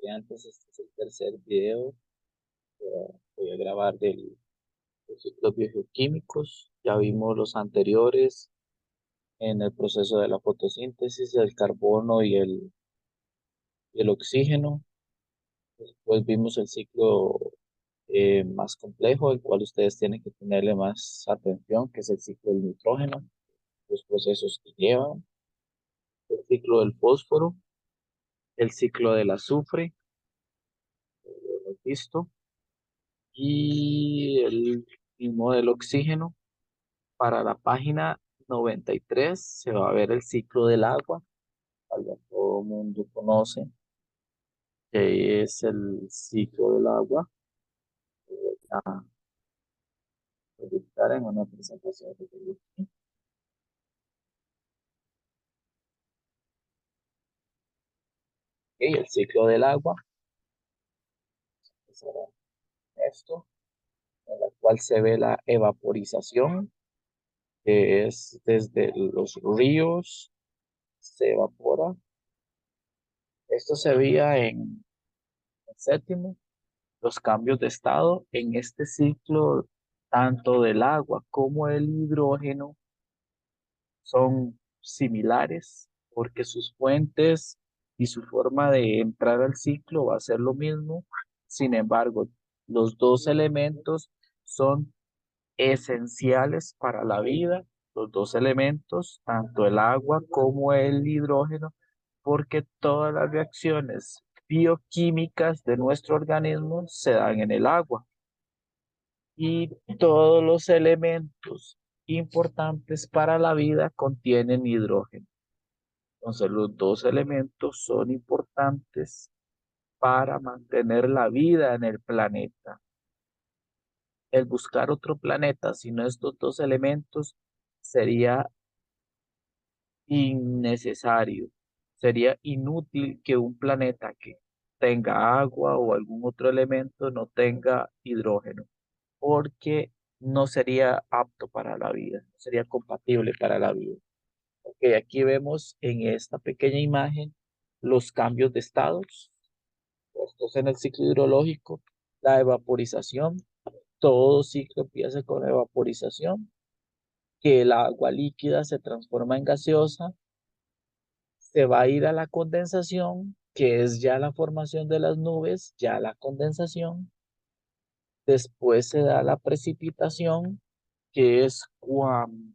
estudiantes, este es el tercer video que voy a grabar de ciclos biogeoquímicos. Ya vimos los anteriores en el proceso de la fotosíntesis, del carbono y el oxígeno. Después vimos el ciclo más complejo, el cual ustedes tienen que tenerle más atención, que es el ciclo del nitrógeno, los procesos que llevan, el ciclo del fósforo, el ciclo del azufre, lo hemos visto, y el mismo del oxígeno. Para la página 93 se va a ver el ciclo del agua, al que todo el mundo conoce, que es el ciclo del agua. Voy a proyectar en una presentación que tengo aquí. Ok, el ciclo del agua, es esto, en la cual se ve la evaporización, que es desde los ríos, se evapora. Esto se veía en el séptimo, los cambios de estado en este ciclo, tanto del agua como del hidrógeno, son similares porque sus fuentes y su forma de entrar al ciclo va a ser lo mismo. Sin embargo, los dos elementos son esenciales para la vida, los dos elementos, tanto el agua como el hidrógeno, porque todas las reacciones bioquímicas de nuestro organismo se dan en el agua y todos los elementos importantes para la vida contienen hidrógeno. Entonces, los dos elementos son importantes para mantener la vida en el planeta. El buscar otro planeta sin estos dos elementos sería innecesario. Sería inútil que un planeta que tenga agua o algún otro elemento no tenga hidrógeno, porque no sería apto para la vida, no sería compatible para la vida. Ok, aquí vemos en esta pequeña imagen los cambios de estados. Estos en el ciclo hidrológico, la evaporización. Todo ciclo empieza con evaporización, que el agua líquida se transforma en gaseosa, se va a ir a la condensación, que es ya la formación de las nubes, ya la condensación. Después se da la precipitación, que es cuando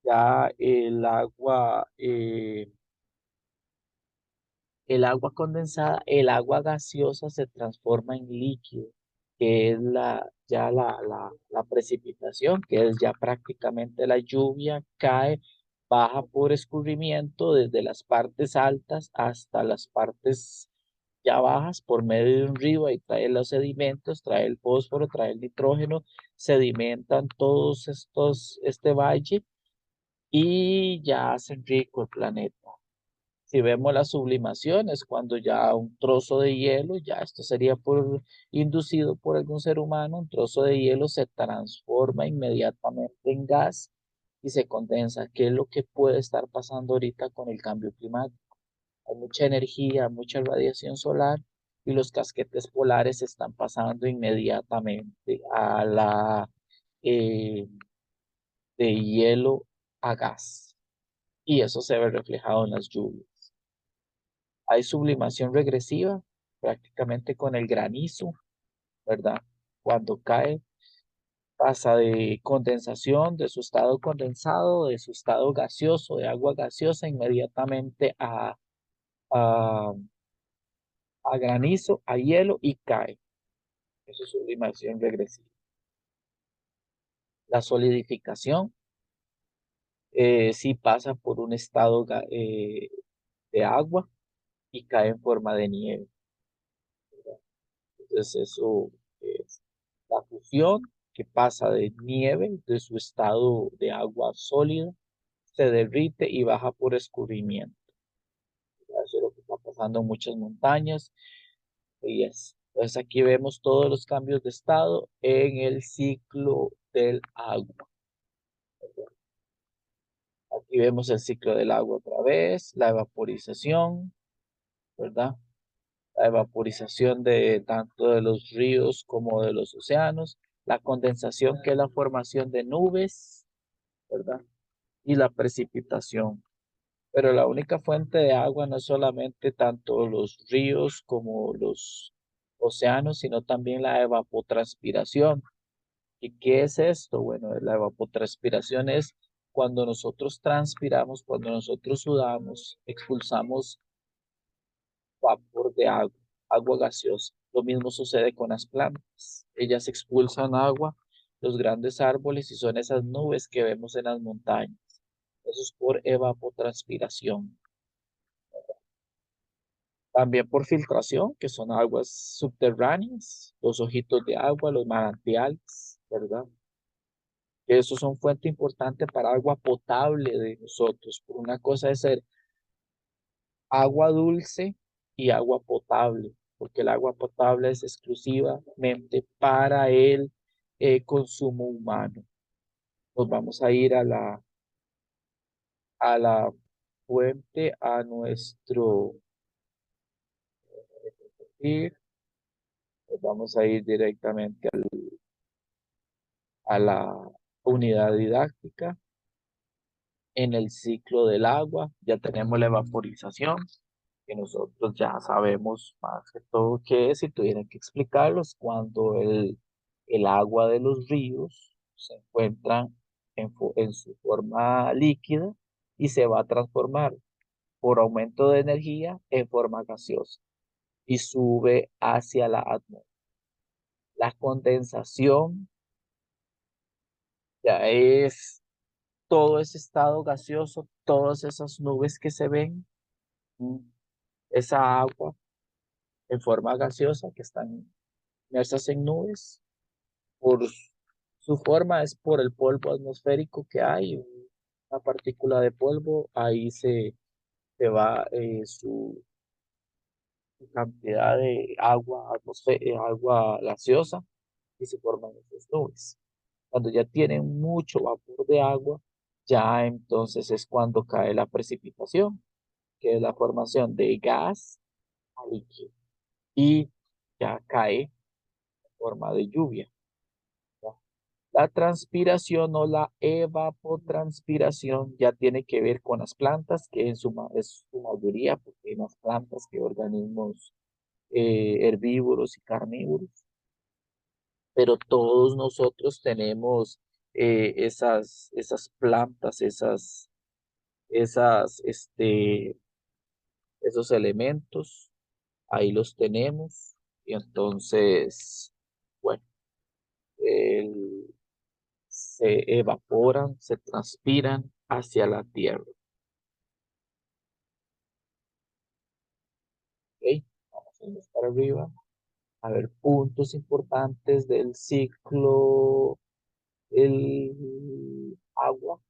ya el agua condensada, el agua gaseosa se transforma en líquido, que es la precipitación, que es ya prácticamente la lluvia, cae, baja por escurrimiento desde las partes altas hasta las partes ya bajas por medio de un río, y trae los sedimentos, trae el fósforo, trae el nitrógeno, sedimentan todos estos, este valle y ya hacen rico el planeta. Si vemos la sublimación, es cuando ya un trozo de hielo, ya esto sería inducido por algún ser humano, un trozo de hielo se transforma inmediatamente en gas y se condensa. ¿Qué es lo que puede estar pasando ahorita con el cambio climático? Hay mucha energía, mucha radiación solar y los casquetes polares están pasando inmediatamente a eh, de hielo a gas, y eso se ve reflejado en las lluvias. Hay sublimación regresiva, prácticamente con el granizo, ¿verdad? Cuando cae, pasa de condensación, de su estado condensado, de su estado gaseoso, de agua gaseosa, inmediatamente a, a granizo, a hielo y cae. Eso es sublimación regresiva. La solidificación sí pasa por un estado de agua y cae en forma de nieve, ¿verdad? Entonces eso es la fusión, que pasa de nieve, de su estado de agua sólida, se derrite y baja por escurrimiento. Eso es lo que está pasando en muchas montañas. Entonces aquí vemos todos los cambios de estado en el ciclo del agua. Aquí vemos el ciclo del agua otra vez, la evaporización, ¿verdad? la evaporización de tanto de los ríos como de los océanos, la condensación, que es la formación de nubes, ¿verdad? Y la precipitación. Pero la única fuente de agua no es solamente tanto los ríos como los océanos, sino también la evapotranspiración. ¿Y qué es esto? Bueno, la evapotranspiración es cuando nosotros transpiramos, cuando nosotros sudamos, expulsamos vapor de agua, agua gaseosa. Lo mismo sucede con las plantas. Ellas expulsan agua, los grandes árboles, y son esas nubes que vemos en las montañas. Eso es por evapotranspiración. También por filtración, que son aguas subterráneas, los ojitos de agua, los manantiales, ¿verdad? Que esos son fuente importante para agua potable de nosotros. Por una cosa es ser agua dulce y agua potable, porque el agua potable es exclusivamente para el consumo humano. Nos vamos a ir a la fuente, a nuestro perfil. Nos vamos a ir directamente a la unidad didáctica. En el ciclo del agua ya tenemos la evaporización, que nosotros ya sabemos más que todo qué es, y tuvieran que explicarlos cuando el agua de los ríos se encuentran en su forma líquida y se va a transformar por aumento de energía en forma gaseosa y sube hacia la atmósfera. La condensación ya es todo ese estado gaseoso, todas esas nubes que se ven, mm, esa agua en forma gaseosa que están inmersas en nubes. Por su forma es por el polvo atmosférico que hay, una partícula de polvo, ahí se va su cantidad de agua, agua gaseosa, y se forman esas nubes. Cuando ya tienen mucho vapor de agua, ya entonces es cuando cae la precipitación, que es la formación de gas a líquido, y ya cae en forma de lluvia. ¿Ya? La transpiración o la evapotranspiración ya tiene que ver con las plantas, que es su mayoría, porque hay más plantas que organismos herbívoros y carnívoros, pero todos nosotros tenemos esas plantas, esas, esos elementos, ahí los tenemos, y entonces, bueno, el- se evaporan, se transpiran hacia la tierra. ¿Ok? Vamos a ir para arriba. A ver, puntos importantes del ciclo, el agua.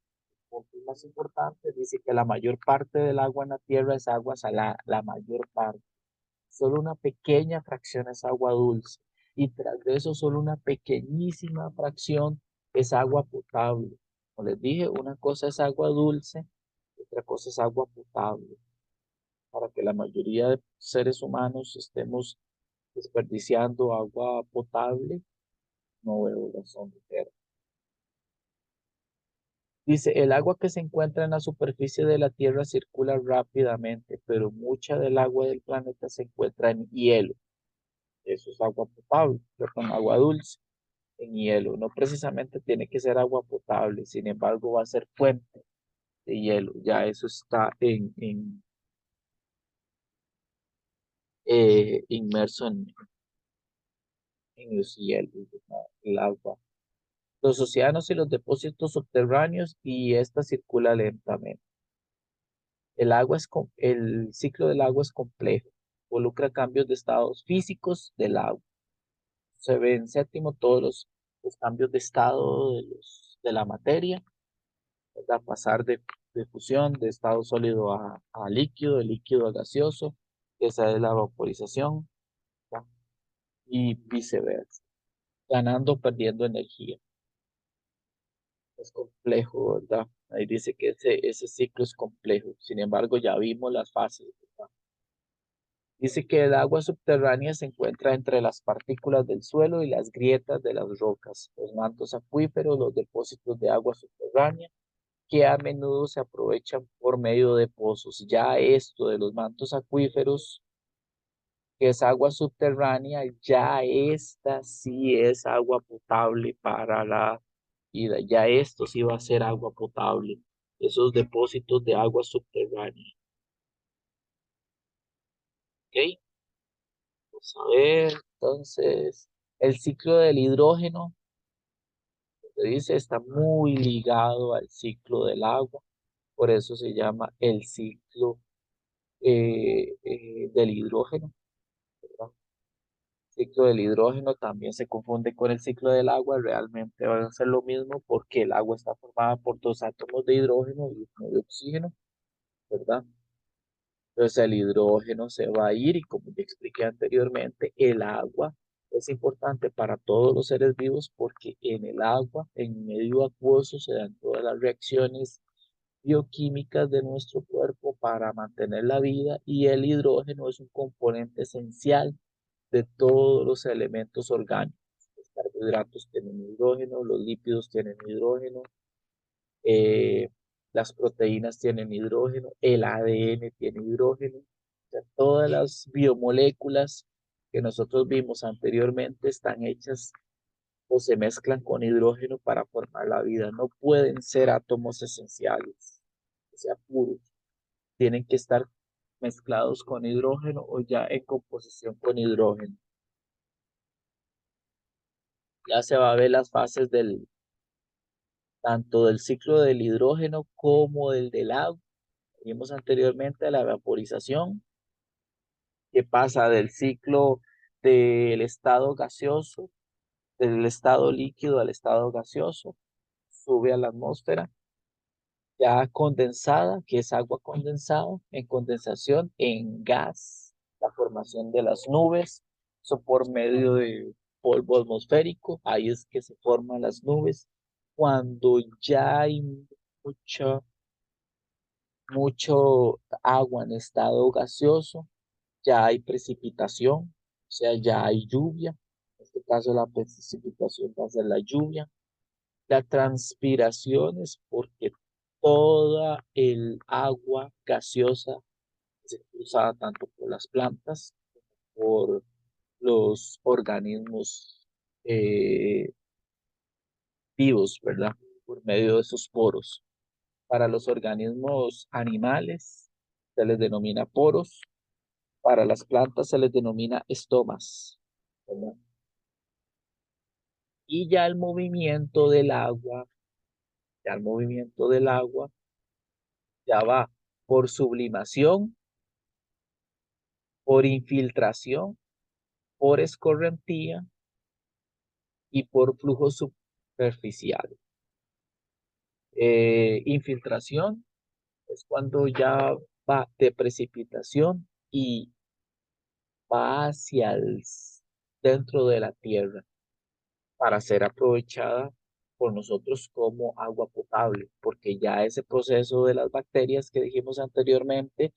Puntos más importantes, dice que la mayor parte del agua en la tierra es agua salada, la mayor parte. Solo una pequeña fracción es agua dulce. Y tras de eso, solo una pequeñísima fracción es agua potable. Como les dije, una cosa es agua dulce, otra cosa es agua potable. Para que la mayoría de seres humanos estemos desperdiciando agua potable, no veo razón de ser. Dice, el agua que se encuentra en la superficie de la Tierra circula rápidamente, pero mucha del agua del planeta se encuentra en hielo. Eso es agua potable, perdón, agua dulce en hielo. No precisamente tiene que ser agua potable, sin embargo va a ser fuente de hielo. Ya eso está inmerso en los hielos, ¿verdad? El agua. Los océanos y los depósitos subterráneos, y esta circula lentamente. El ciclo del agua es complejo, involucra cambios de estados físicos del agua. Se ve en séptimo todos los cambios de estado de la materia, ¿verdad? Pasar de fusión de estado sólido a líquido, de líquido a gaseoso, esa es la vaporización, ¿verdad? Y viceversa, ganando o perdiendo energía. Es complejo, ¿verdad? Ahí dice que ese ciclo es complejo. Sin embargo, ya vimos las fases, ¿verdad? Dice que el agua subterránea se encuentra entre las partículas del suelo y las grietas de las rocas, los mantos acuíferos, los depósitos de agua subterránea, que a menudo se aprovechan por medio de pozos. Ya esto de los mantos acuíferos, que es agua subterránea, ya esta sí es agua potable para la vida. Ya esto sí va a ser agua potable, esos depósitos de agua subterránea. ¿Ok? Vamos a ver, entonces, el ciclo del hidrógeno, se dice, está muy ligado al ciclo del agua, por eso se llama el ciclo del hidrógeno, ¿verdad? El ciclo del hidrógeno también se confunde con el ciclo del agua, realmente van a ser lo mismo porque el agua está formada por dos átomos de hidrógeno y uno de oxígeno, ¿verdad? Entonces el hidrógeno se va a ir y como ya expliqué anteriormente, el agua es importante para todos los seres vivos porque en el agua, en medio acuoso, se dan todas las reacciones bioquímicas de nuestro cuerpo para mantener la vida y el hidrógeno es un componente esencial de todos los elementos orgánicos. Los carbohidratos tienen hidrógeno, los lípidos tienen hidrógeno, eh, las proteínas tienen hidrógeno, el ADN tiene hidrógeno, o sea, todas las biomoléculas que nosotros vimos anteriormente están hechas o se mezclan con hidrógeno para formar la vida. No pueden ser átomos esenciales, o sea, puros. Tienen que estar mezclados con hidrógeno o ya en composición con hidrógeno. Ya se va a ver las fases tanto del ciclo del hidrógeno como del agua. Vimos anteriormente la vaporización, que pasa del ciclo del estado gaseoso, del estado líquido al estado gaseoso, sube a la atmósfera, ya condensada, que es agua condensada, en condensación, en gas, la formación de las nubes, eso por medio de polvo atmosférico, ahí es que se forman las nubes. Cuando ya hay mucha mucho agua en estado gaseoso, ya hay precipitación, o sea, ya hay lluvia. En este caso, la precipitación va a ser la lluvia. La transpiración es porque toda el agua gaseosa es usada tanto por las plantas, por los organismos eh, vivos, ¿verdad? Por medio de sus poros. Para los organismos animales se les denomina poros. Para las plantas se les denomina estomas, ¿verdad? Y ya el movimiento del agua, ya el movimiento del agua ya va por sublimación, por infiltración, por escorrentía y por flujo superficial. Infiltración es cuando ya va de precipitación y va hacia el dentro de la tierra, para ser aprovechada por nosotros como agua potable, porque ya ese proceso de las bacterias que dijimos anteriormente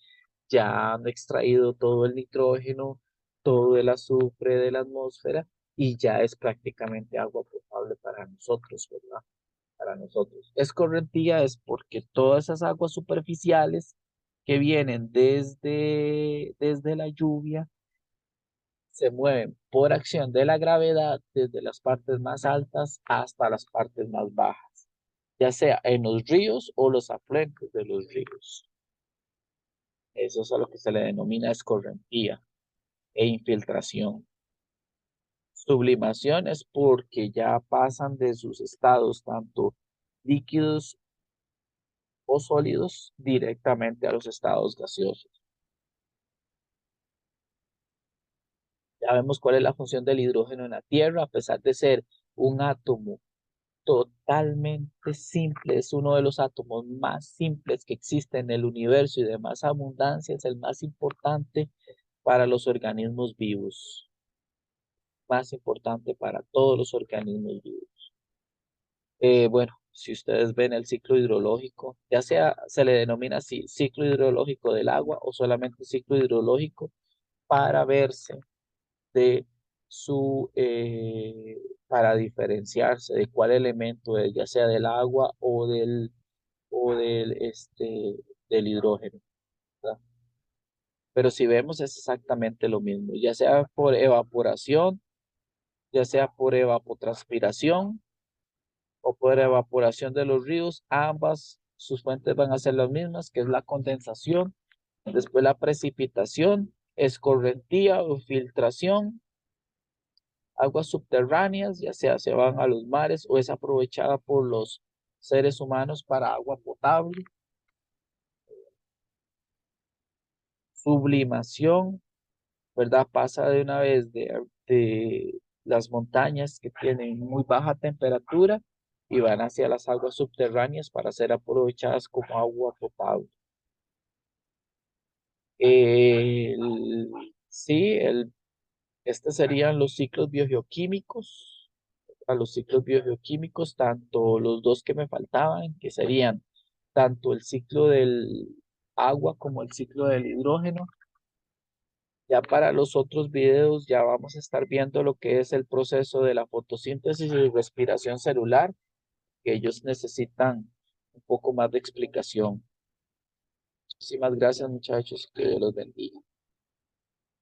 ya han extraído todo el nitrógeno, todo el azufre de la atmósfera y ya es prácticamente agua potable para nosotros, ¿verdad? Para nosotros. Escorrentía es porque todas esas aguas superficiales que vienen desde la lluvia se mueven por acción de la gravedad desde las partes más altas hasta las partes más bajas, ya sea en los ríos o los afluentes de los ríos. Eso es a lo que se le denomina escorrentía e infiltración. Sublimación es porque ya pasan de sus estados tanto líquidos o sólidos directamente a los estados gaseosos. Ya vemos cuál es la función del hidrógeno en la Tierra, a pesar de ser un átomo totalmente simple, es uno de los átomos más simples que existe en el universo y de más abundancia, es el más importante para los organismos vivos, más importante para todos los organismos vivos. Bueno, si ustedes ven el ciclo hidrológico, ya sea se le denomina así ciclo hidrológico del agua o solamente ciclo hidrológico, para verse de para diferenciarse de cuál elemento es, ya sea del agua o del hidrógeno, ¿verdad? Pero si vemos es exactamente lo mismo, ya sea por evaporación, ya sea por evapotranspiración o por evaporación de los ríos, ambas sus fuentes van a ser las mismas, que es la condensación, después la precipitación, escorrentía o filtración, aguas subterráneas, ya sea se van a los mares o es aprovechada por los seres humanos para agua potable, sublimación, ¿verdad? Pasa de una vez de las montañas que tienen muy baja temperatura y van hacia las aguas subterráneas para ser aprovechadas como agua potable. Sí, estos serían los ciclos biogeoquímicos. A los ciclos biogeoquímicos, tanto los dos que me faltaban, que serían tanto el ciclo del agua como el ciclo del hidrógeno. Ya para los otros videos ya vamos a estar viendo lo que es el proceso de la fotosíntesis y respiración celular, que ellos necesitan un poco más de explicación. Muchísimas gracias, muchachos, que Dios los bendiga.